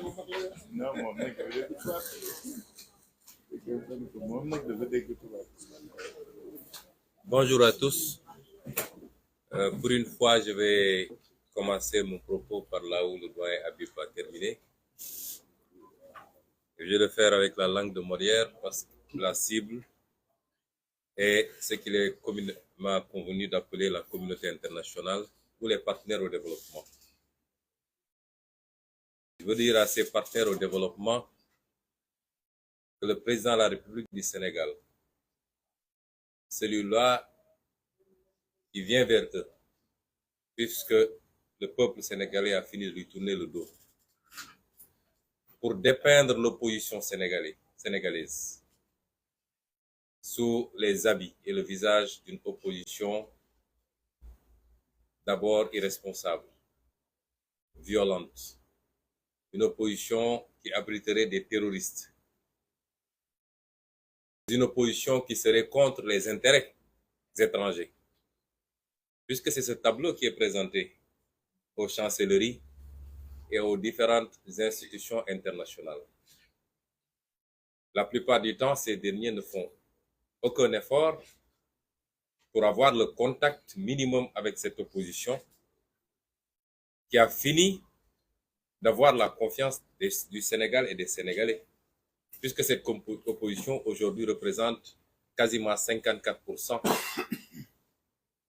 Non, moom nag dafa dégg tubaab moom nag dafa dégg tubaab. Bonjour à tous. Pour une fois, je vais commencer mon propos par là où le doyen Habib a terminé. Je vais le faire avec la langue de Molière parce que la cible est ce qu'il est communément convenu d'appeler la communauté internationale ou les partenaires au développement. Je veux dire à ces partenaires au développement que le président de la République du Sénégal, celui-là qui vient vers eux, puisque le peuple sénégalais a fini de lui tourner le dos, pour dépeindre l'opposition sénégalaise sous les habits et le visage d'une opposition d'abord irresponsable, violente, une opposition qui abriterait des terroristes, une opposition qui serait contre les intérêts étrangers, puisque c'est ce tableau qui est présenté aux chancelleries et aux différentes institutions internationales. La plupart du temps, ces derniers ne font aucun effort pour avoir le contact minimum avec cette opposition qui a fini d'avoir la confiance du Sénégal et des Sénégalais, puisque cette opposition aujourd'hui représente quasiment 54%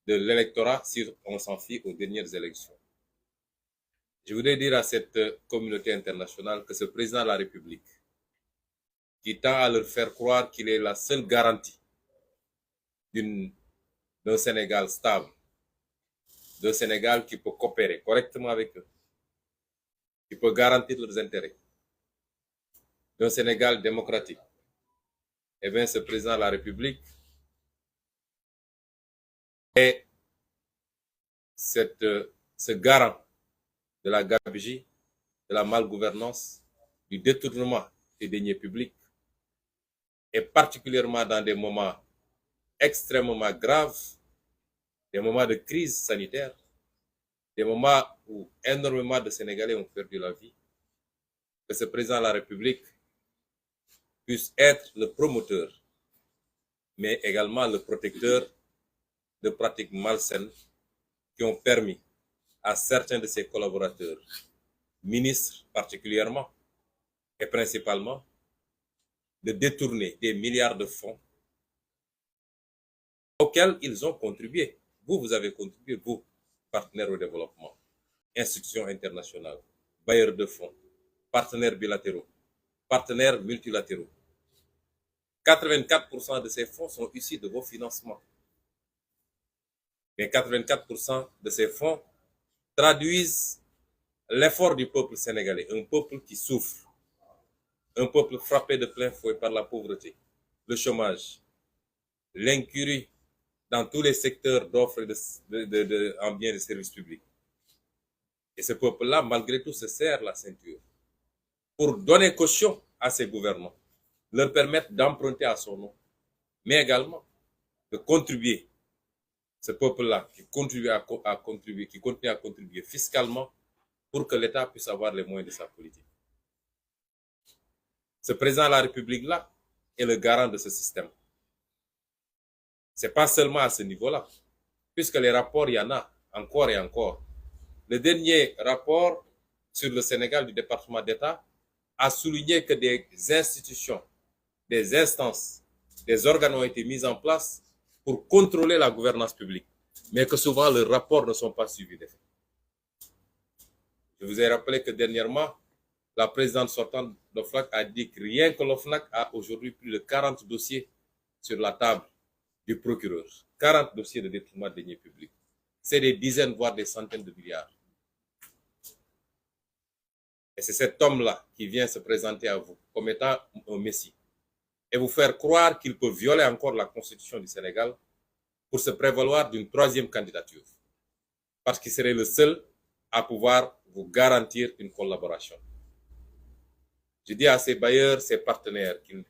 de l'électorat si on s'en fie aux dernières élections. Je voudrais dire à cette communauté internationale que ce président de la République, qui tend à leur faire croire qu'il est la seule garantie d'un Sénégal stable, d'un Sénégal qui peut coopérer correctement avec eux, qui peut garantir leurs intérêts, d'un Sénégal démocratique. Eh bien, ce président de la République est ce garant de la gabegie, de la malgouvernance, du détournement des deniers publics, et particulièrement dans des moments extrêmement graves, des moments de crise sanitaire, des moments où énormément de Sénégalais ont perdu la vie, que ce président de la République puisse être le promoteur, mais également le protecteur de pratiques malsaines qui ont permis à certains de ses collaborateurs, ministres particulièrement, et principalement, de détourner des milliards de fonds auxquels ils ont contribué. Vous avez contribué, vous, partenaires au développement, institutions internationales, bailleurs de fonds, partenaires bilatéraux, partenaires multilatéraux. 84% de ces fonds sont issus de vos financements. Mais 84% de ces fonds traduisent l'effort du peuple sénégalais, un peuple qui souffre, un peuple frappé de plein fouet par la pauvreté, le chômage, l'incurie dans tous les secteurs d'offres en biens de services publics. Et ce peuple-là, malgré tout, se serre la ceinture pour donner caution à ses gouvernants, leur permettre d'emprunter à son nom, mais également de contribuer. Ce peuple-là qui continue à contribuer fiscalement pour que l'État puisse avoir les moyens de sa politique. Ce président de la République-là est le garant de ce système. Ce n'est pas seulement à ce niveau-là, puisque les rapports, il y en a encore et encore. Le dernier rapport sur le Sénégal du département d'État a souligné que des institutions, des instances, des organes ont été mis en place pour contrôler la gouvernance publique, mais que souvent leurs rapports ne sont pas suivis d'effet. Je vous ai rappelé que dernièrement, la présidente sortante de l'OFNAC a dit que rien que l'OFNAC a aujourd'hui plus de 40 dossiers sur la table du procureur. 40 dossiers de détournement de deniers publics. C'est des dizaines, voire des centaines de milliards. Et c'est cet homme-là qui vient se présenter à vous comme étant un messie et vous faire croire qu'il peut violer encore la constitution du Sénégal pour se prévaloir d'une troisième candidature. Parce qu'il serait le seul à pouvoir vous garantir une collaboration. Je dis à ces bailleurs, ces partenaires, qu'ils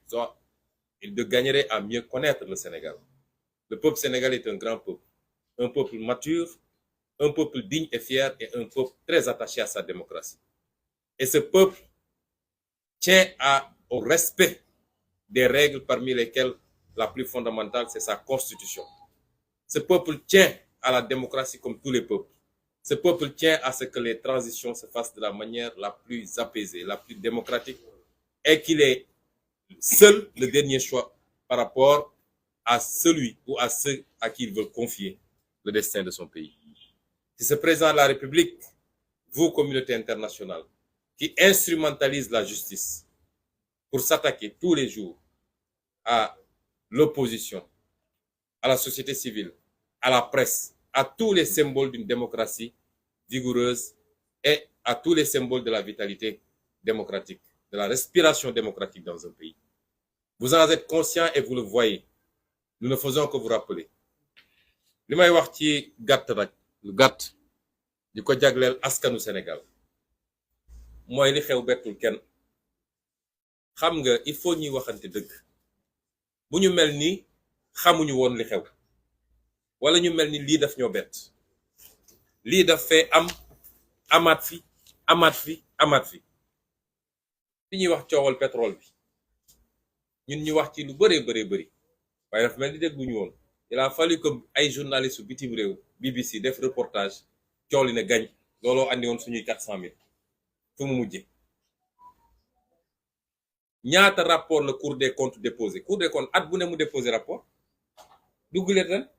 gagneraient à mieux connaître le Sénégal. Le peuple sénégalais est un peuple mature, un peuple digne et fier et un peuple très attaché à sa démocratie. Et ce peuple tient au respect des règles parmi lesquelles la plus fondamentale, c'est sa constitution. Ce peuple tient à la démocratie comme tous les peuples. Ce peuple tient à ce que les transitions se fassent de la manière la plus apaisée, la plus démocratique, et qu'il est seul le dernier choix par rapport à celui ou à ceux à qui il veut confier le destin de son pays. C'est ce président de la République, vous, communauté internationale, qui instrumentalise la justice pour s'attaquer tous les jours à l'opposition, à la société civile, à la presse, à tous les symboles d'une démocratie vigoureuse et à tous les symboles de la vitalité démocratique, de la respiration démocratique dans un pays. Vous en êtes conscient et vous le voyez. Nous ne faisons que vous rappeler. li may wax ci gàtt nag lu gàtt di ko jagleel askanu Sénégal mooy li xew bettul kenn. xam nga il faut ñuy waxante dëgg. bu ñu mel ni xamuñu woon li xew wala ñu mel ni lii daf ñoo bett. lii daf fee am amaat fi fi ñuy wax coowal pétrole bi ñun ñu wax ci lu bëree bëri waaye daf mel ni dégguñu woon. il a fallu que ay journalistes bitim réew BBC def reportage coow li ne gañ looloo andi woon suñuy 400 000 fu mu mujje. ñaata rapport la Cour des comptes déposé. Cour des comptes at bu ne mu déposé rapport dugguleet ren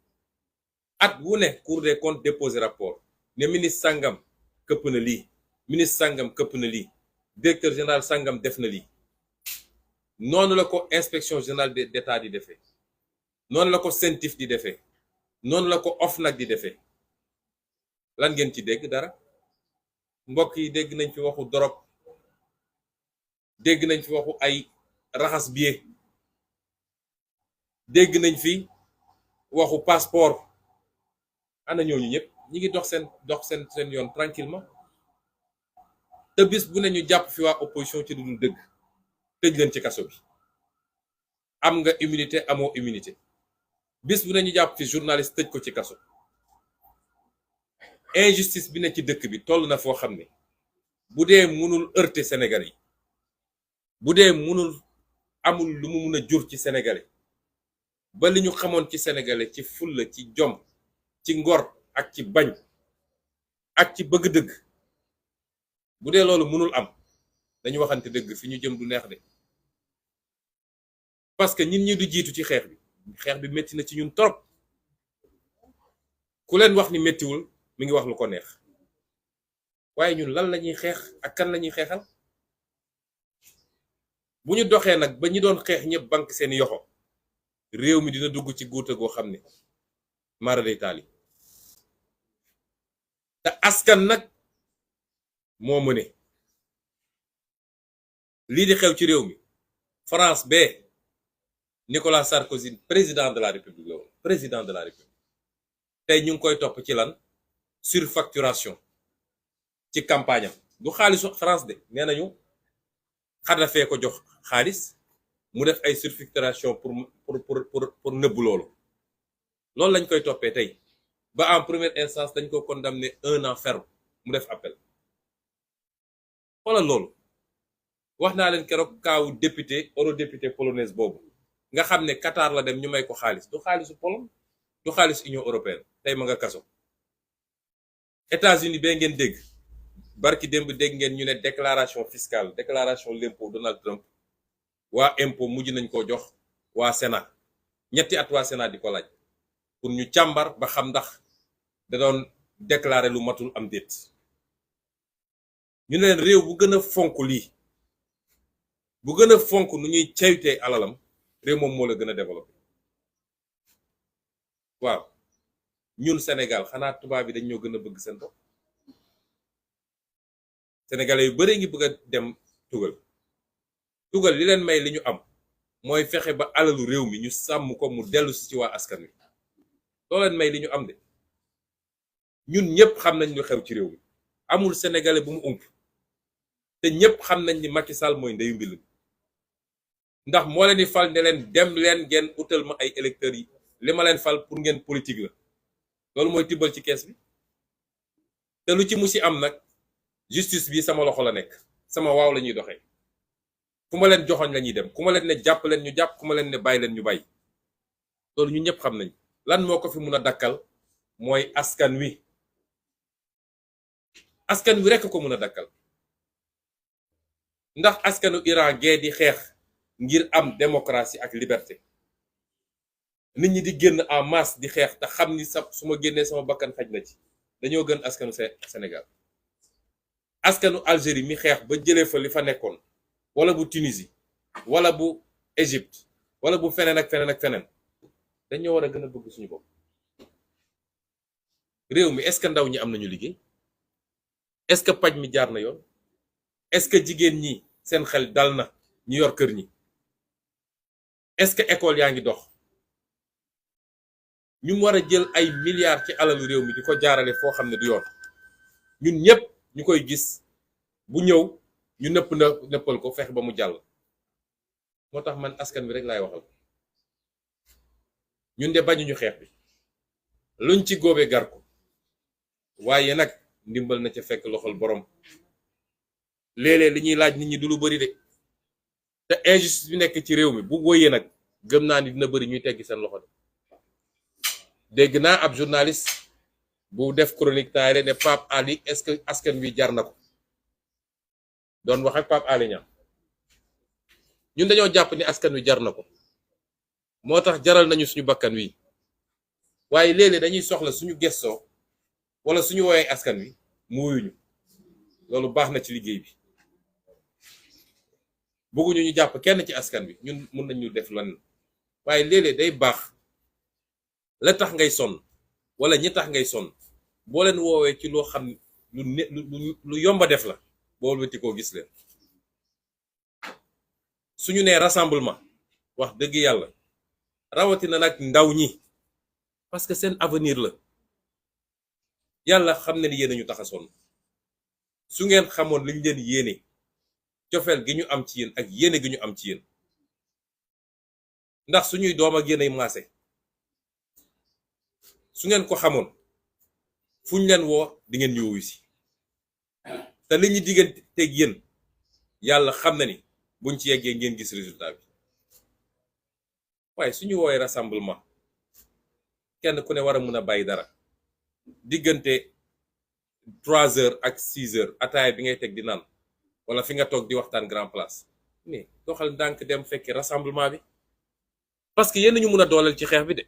at wu ne Cour des comptes déposé rapport ne ministre sangam këpp na lii, ministre sangam këpp na lii, directeur général sangam def na lii. noonu la ko inspection générale d'État di defee, noonu la ko CENTIF di defee, noonu la ko OFNAC di defee. lan ngeen ci dégg dara? mbokk yi dégg nañ fi waxu dorog, dégg nañ fi waxu ay raxas billet, dégg nañ fi waxu passeport. ana ñooñu ñëpp ñi ngi dox seen yoon tranquillement. te bis bu ne ñu jàpp fi waa opposition ci dudul dëgg tëj leen ci kaso bi. am nga immunité amoo immunité. bis bu ne ñu jàpp fi journaliste tëj ko ci kaso. injustice bi ne ci dëkk bi toll na foo xam ne bu dee mënul heurter Sénégalais yi, bu dee mënul amul lu mu mun a jur ci Sénégalais ba li ñu xamoon ci Sénégalais ci fulla, ci jom, ci ngor ak ci bañ ak ci bëgg dëgg, bu dee loolu mënul am dañu waxante dëgg fi ñu jëm du neex de. parce que ñun ñi du jiitu ci xeex bi métti na ci ñun trop. ku leen wax ni méttiwul mi ngi wax lu ko neex. waaye ñun lan la ñuy xeex ak kan la ñuy xeexal? bu ñu doxee nag ba ñi doon xeex ñëpp banque seen yoxo, réew mi dina dugg ci guuta goo xam ne mara day taali. te askan nag moo mëne. lii di xew ci réew mi France bee Nicolas Sarkozy président de la République la woon, président de la République. tey ñu ngi koy topp ci lan? surfacturation ci campagne am. du xaalisu France de, nee nañu Xadafee ko jox xaalis mu def ay surfacturation pour nëbbu loolu lañ koy toppee tey. ba en première instance dañ ko condamné 1 an ferme mu def appel. xoolal loolu. wax naa leen keroog kaawu député eurodéputé polonaise boobu nga xam ne Qatar la dem ñu may ko xaalis. du xaalisu Pologne, du xaalis Union européenne. tey ma nga kaso. États-Unis bee ngeen dégg barki démb dégg ngeen ñu ne déclaration fiscale, déclaration l'impôt Donald Trump waa impôt mujj nañ koo jox waa Sénat. ñetti at waa Sénat di ko laaj pour ñu càmbar ba xam ndax da doon déclarer lu matul am déet. ñu ne leen réew bu gën a fonk lii, bu gën a fonk nu ñuy caytee alalam, réew moom moo la gën a développé. waaw ñun Sénégal xanaa tubaab bi dañ ñoo gën a bëgg seen bopp. sénégalais yu bare ngi bëgg a dem tugal li leen may li ñu am mooy fexe ba alalu réew mi ñu sàmm ko mu dellu si ci waa askan wi. loo leen may li ñu am de. ñun ñëpp xam nañ lu xew ci réew mi, amul sénégalais bu mu ump. te ñëpp xam nañ ni Macky Sall mooy ndeyu mbil. ndax moo leen di fal ne leen dem leen ngeen utal ma ay électeurs yi, li ma leen fal pour ngeen politique la. loolu mooy tibbal ci kees bi. te lu ci musi am nag justice bi sama loxo la nekk, sama waaw la ñuy doxee. fu ma leen joxoñ la ñuy dem ku ma leen ne jàpp leen ñu jàpp ku ma leen ne bàyyi leen ñu bàyyi loolu ñun ñëpp xam nañ lan moo ko fi mun a dakkal mooy askan wi rekk ko mun a dakkal ndax askanu Iran gee di xeex ngir am démocratie ak liberté nit ñi di génn en masse di xeex te xam ni su ma génnee sama bakkan xaj na ci dañoo gën askanu Sénégal askanu Algérie mi xeex ba jëlee fa li fa nekkoon wala bu Tunisie wala bu Égypte wala bu feneen ak feneen ak feneen dañoo war a gën a bëgg suñu bopp réew mi est-ce que ndaw ñi am nañu liggéey est-ce que paj mi jaar na yoon est-ce que jigéen ñi seen xel dal na ñu yor kër ñi est-ce que école yaa ngi dox ñu war a jël ay milliards ci alalu réew mi di ko jaarale foo xam ne du yoon ñun ñëpp ñu koy gis bu ñëw ñu nëppal ko fex ba mu jàll moo tax man askan wi rek laay waxal ñun de bañuñu xeex bi luñ ci góobe gar ko waaye nag ndimbal na ca fekk loxol borom léeg-léeg li ñuy laaj nit ñi du lu bari de te injustice bi nekk ci réew mi bu wóyee nag gëm naa ni dina bari ñuy teggi seen loxo de dégg naa ab journaliste bu def chronique temps ne Pape Ali est-ce que askan wi jar na ko doon wax ak Pape Ali Niang ñun dañoo jàpp ni askan wi jar na ko moo tax jaral nañu suñu bakkan wi waaye léeg-léeg dañuy soxla suñu gestoo wala suñu woowee askan wi mu wuyuñu loolu baax na ci liggéey bi bëgguñu ñu jàpp kenn ci askan wi ñun mun nañu def lan waaye léeg-léeg day baax la tax ngay sonn wala ñi tax ngay sonn boo leen woowee ci loo xam lu yomba def la boo wëti koo gis leen suñu nee rassemblement wax dëgg yàlla rawatina nag ndaw ñi parce que seen avenir la yàlla xam ne ni yéen ñu tax a sonn su ngeen xamoon liñ leen yéene cofeel gi ñu am ci yéen ak yéene gi ñu am ci yéen ndax suñuy doom ak yéenay maase su ngeen ko xamoon fu ñu leen woo di ngeen ñu wuyu si te li ñu digganteeg yéen yàlla xam na ni buñ ci yeggee ngeen gis résultat bi waaye suñu woowee rassemblement kenn ku ne war a mën a bàyyi dara diggante 3 heures ak 6 heures ataaya bi ngay teg di naan wala fi nga toog di waxtaan grand place mais doxal ndànk dem fekki rassemblement bi parce que yéen ñu mën a dooleel ci xeex bi de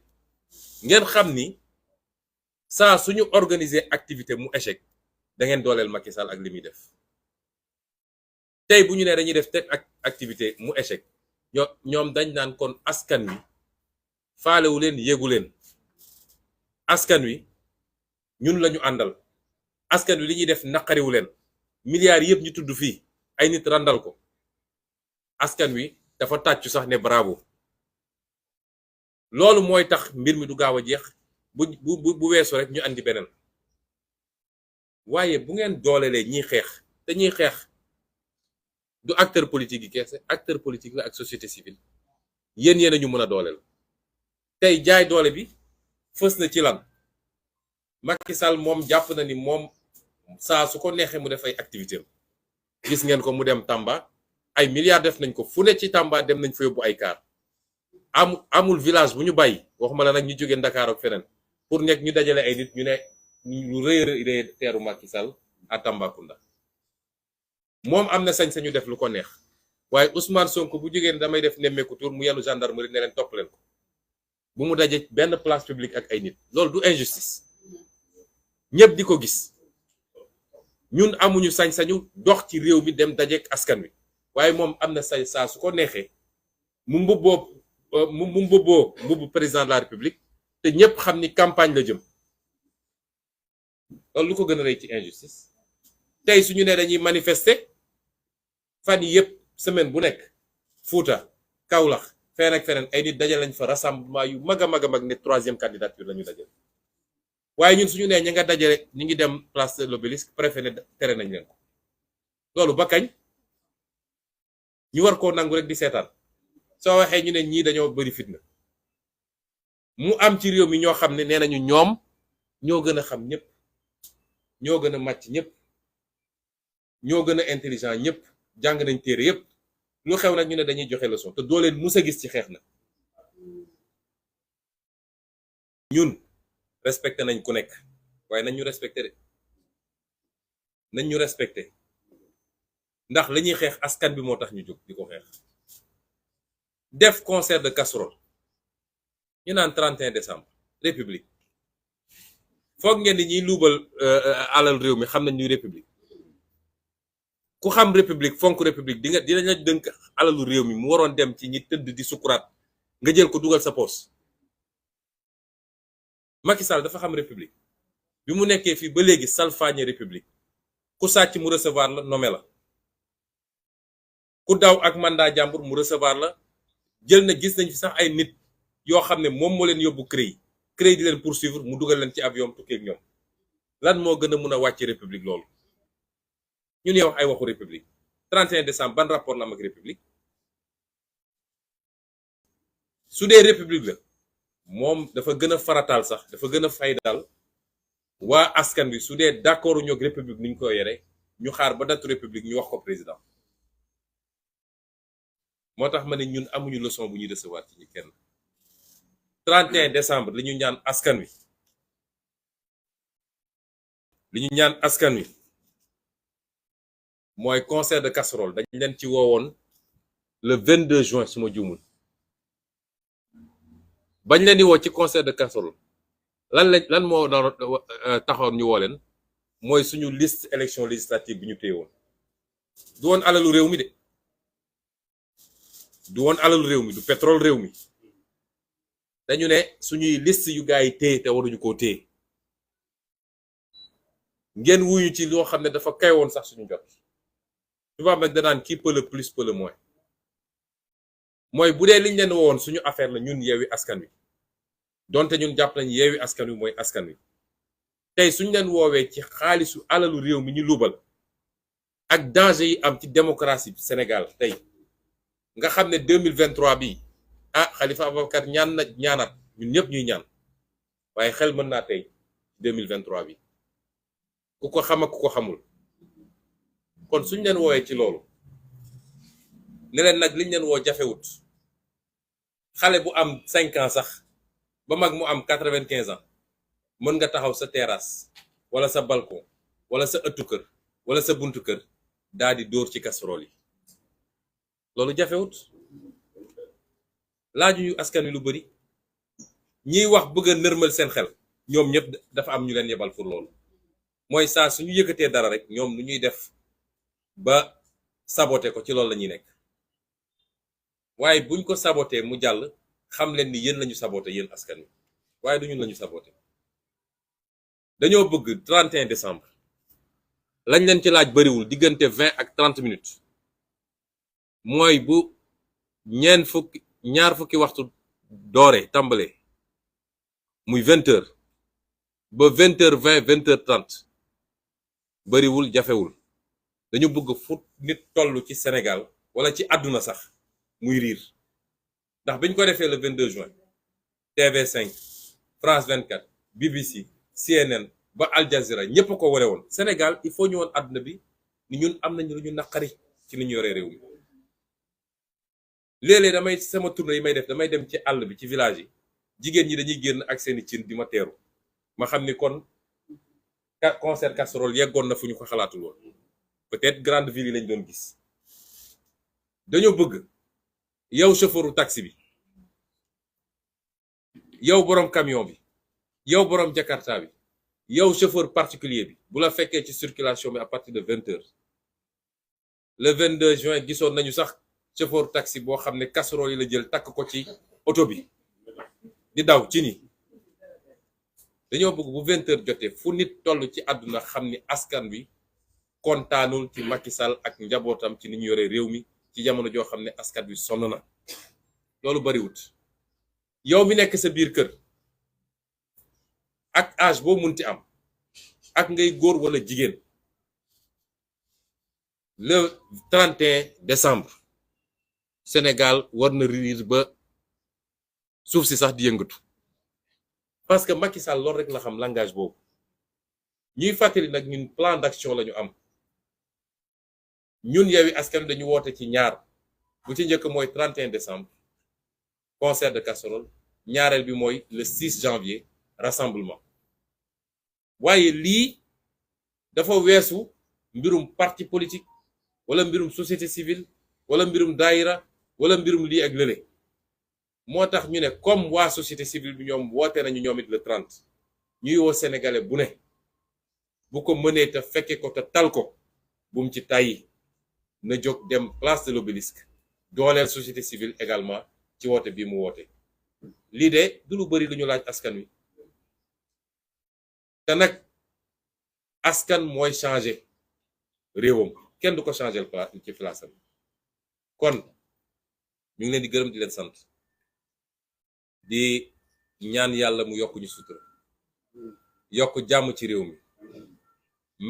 ngeen xam ni saa suñu organiser activité mu échec da ngeen dooleel Macky Sall ak li muy def tey bu ñu nee dañuy def teg ak activité mu échec ñoom dañ naan kon askan wi faalewu leen yéegu leen askan wi ñun lañu àndal askan wi li ñuy def naqariwu leen milliards yëpp ñu tudd fii ay nit randal ko askan wi dafa tàccu sax ne bravo loolu mooy tax mbir mi du gaaw a jeex bu weesu rek ñu andi beneen waaye bu ngeen doolelee ñiy xeex te ñiy xeex du acteur politique yi keese acteur politique la ak société civile yéen a ñu mën a dooleel tey jaay doole bi fës na ci lan Macky Sall moom jàpp na ni moom saa su ko neexee mu def ay activité gis ngeen ko mu dem Tamba ay milliards def nañ ko fu ne ci Tamba dem nañ fa yóbbu ay kaar amul village bu ñu bàyyi waxuma la nag ñu jógee Dakar ak feneen pour nekk ñu dajale ay nit ñu ne lu rëy teeru Macky Sall à Tambacounda moom am na sañ-sañu def lu ko neex waaye Ousmane Sonko bu jógee ne damay def nemmeeku tour mu yenu gendarmerie ne leen topp leen ko bu mu daje benn place publique ak ay nit loolu du injustice ñëpp di ko gis ñun amuñu sañ-sañu dox ci réew mi dem dajeek askan wi waaye moom am na say saa su ko neexee mu mbubboo mbubbu président de la république te ñëpp xam ni campagne la jëm loolu lu ko gën a rëy ci injustice tey suñu ne dañuy manifester fan yi yëpp semaine bu nekk Fouta Kaolack feneen ak feneen ay nit dajal lañ fa rassemblement yu mag a mag a mag ne 3e candidature la ñu dajal waaye ñun suñu nee ña nga dajale ñu ngi dem place de l'Obélisque préfet ne tere nañ leen ko loolu ba kañ ñu war koo nangu rek di seetaan soo waxee ñu ne ñii dañoo bari fitna mu am ci réew mi ñoo xam ne nee nañu ñoom ñoo gën a xam ñëpp ñoo gën a màcc ñëpp ñoo gën a intelligent ñëpp jàng nañ téere yëpp lu xew nag ñu ne dañuy joxe leçon te doo leen mus a gis ci xeex na. ñun respecté nañ ku nekk waaye nañ ñu respecté de nañ ñu respecté ndax la ñuy xeex askan bi moo tax ñu jóg di ko xeex. def concert de casserole ñu naan 31 décembre république foog ngeen ni ñuy luubal alal réew mi xam nañ ñuy république ku xam république fonk république dinañ la dënk alalu réew mi mu waroon dem ci ñi tëdd di sukuraat nga jël ko dugal sa poos. Macky Sall dafa xam république bi mu nekkee fii ba léegi salfaañe république ku sàcc mu recevoir la nommé la ku daw ak mandat jàmbur mu recevoir la. jël na gis nañ fi sax ay nit yoo xam ne moom moo leen yóbbu CREI di leen poursuivre mu dugal leen ci avion tukkee ak ñoom lan moo gën a mun a wàcc république loolu ñu ne wax ay waxu république 31 décembre ban rapport la am ak république su dee république la moom dafa gën a farataal sax dafa gën a faydaal waa askan wi su dee d'accord ñoog république ni ñu ko yore ñu xaar ba datu république ñu wax ko président. moo tax ma ne ñun amuñu leçon bu ñuy recevoir ci ñu kenn 31 décembre li ñu ñaan askan wi mooy concert de casserole dañ leen ci woowoon le 22 juin su ma juumul bañ leen di woo ci concert de casserole lan moo taxoon ñu woo leen mooy suñu liste élection législative bi ñu téye woon du woon alalu réew mi de. du woon alalu réew mi du pétrole réew mi dañu ne suñuy liste yu gars yi téye te waruñu koo téye ngeen wuyu ci loo xam ne dafa kay woon sax suñu jot tubaab nag danaan qui peut le plus peut le moins mooy bu dee liñ leen woon suñu affaire la ñun Yewwi Askan Wi donte ñun jàpp nañ Yewwi Askan Wi mooy askan wi tey suñu leen woowee ci xaalisu alalu réew mi ñu luubal ak danger yi am ci démocratie Sénégal tey nga xam ne 2023 bi Khalifa Ababacar ñaanaat ñun ñëpp ñuy ñaan waaye xel mën naa tey 2023 bi ku ko xam ak ku ko xamul kon suñ leen woowee ci loolu ne leen nag liñ leen woo jafewut xale bu am 5 ans sax ba mag mu am 95 ans mën nga taxaw sa terrasse wala sa balcon wala sa ëttu kër wala sa buntu kër daal di dóor ci casserole yi loolu jafewut laaju ñu askan wi lu bari ñiy wax bëgg a nërmal seen xel ñoom ñëpp dafa am ñu leen yebal pour loolu mooy saa suñu yëkkatee dara rek ñoom nu ñuy def ba saboté ko ci loolu la ñuy nekk waaye buñ ko saboté mu jàll xam leen ni yéen lañu saboté yéen askan wi waaye du ñun lañu saboté dañoo bëgg 31 décembre lañ leen ci laaj bariwul diggante 20 ak 30 minutes mooy bu ñaar fukki waxtu doore tàmbale muy 20h ba 20h20 20h30 bariwul jafewul dañu bëgg fu nit toll ci Sénégal wala ci àdduna sax muy riir ndax biñ ko defee le 22 juin TV5 France 24 BBC CNN ba Al Jazeera ñépp ko wone woon Sénégal il faut ñu woon àdduna bi ni ñun am nañu lu ñu naqari ci ni ñu yoree réew mi léeg-léeg damay sama tournée yi may def damay dem ci àll bi ci village yi jigéen ñi dañuy génn ak seeni cin di ma teeru ma xam ni kon concert casserole yeggoon na fu ñu ko xalaatul woon peut-être grande ville yi lañ doon gis dañoo bëgg yow chauffeuru taxi bi yow borom camion bi yow borom jakarta bi yow chauffeur particulier bi bu la fekkee ci circulation bi à partir de 20h le 22 juin gisoon nañu sax chauffeur taxi boo xam ne casserole yi la jël takk ko ci oto bi di daw ci ni dañoo bëgg bu 20h jotee fu nit toll ci àdduna xam ni askan wi kontaanul ci Macky Sall ak njabootam ci ni ñu yore réew mi ci jamono joo xam ne askan wi sonn na loolu bariwut yow mi nekk sa biir kër ak âge boo munti am ak ngay góor wala jigéen le 31 décembre Sénégal war na riir ba suuf si sax di yëngatu parce que Macky Sall loolu rek la xam langage boobu ñuy fàttali nag ñun plan d'action la ñu am ñun Yewwi Askan Wi dañu woote ci ñaar bu ci njëkk mooy 31 décembre concert de casserole ñaareel bi mooy le 6 janvier rassemblement waaye lii dafa weesu mbirum parti politique wala mbirum société civile wala mbirum daayira wala mbirum lii ak lële moo tax ñu ne comme waa société civile bi ñoom woote nañu ñoom it le 30 ñuy woo sénégalais bu ne bu ko mënee te fekke ko te tal ko bum ci tàyyi na jóg dem place de l'Obélisque dooleel société civile également ci woote bi mu woote lii de du lu bari lu ñu laaj askan wi te nag askan mooy changer réewam kenn du ko changer ci place am kon ñu ngi leen di gërëm di leen sant di ñaan yàlla mu yokk ñu sutura yokk jàmm ci réew mi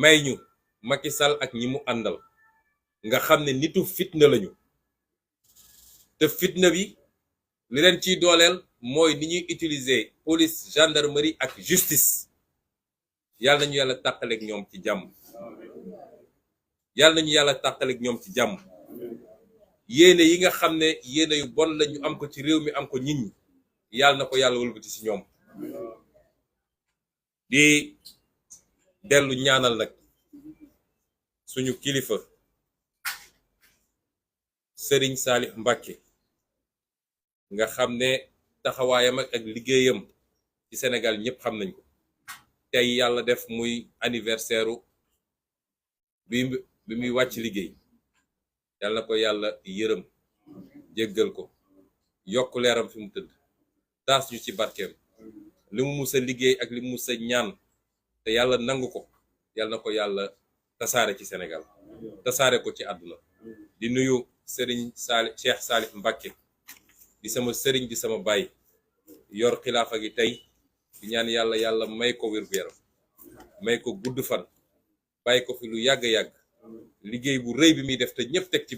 may ñu Macky Sall ak ñi mu àndal nga xam ne nitu fitna lañu te fitna bi li leen ciy dooleel mooy ni ñuy utiliser police gendarmerie ak justice yàlla nañu yàlla tàqaleeg ñoom ci jàmm yàlla nañu yàlla tàqaleeg ñoom ci jàmm yéene yi nga xam ne yéene yu bon la ñu am ko ci réew mi am ko nit ñi yàlla na ko yàlla wëlbati ci ñoom di dellu ñaanal nag suñu kilifa Serigne Salif Mbacké nga xam ne taxawaayam ak liggéeyam ci Sénégal ñëpp xam nañ ko tey yàlla def muy anniversaire bi muy wàcc liggéey yàlla na ko yàlla yërëm jéggal ko yokk leeram fi mu tëdd taas ñu ci barkeem li mu mus a liggéey ak li mu mus a ñaan te yàlla nangu ko yàlla na ko yàlla tasaare ci Sénégal tasaare ko ci àdduna di nuyu Serigne Cheikh Salif Mbacké di sama sëriñ di sama baay yor xilaafa gi tey di ñaan yàlla may ko wér-gu-yaram may ko gudd fan bàyyi ko fi lu yàgg-yàgg liggéey bu rëy bi muy def te ñëpp teg ci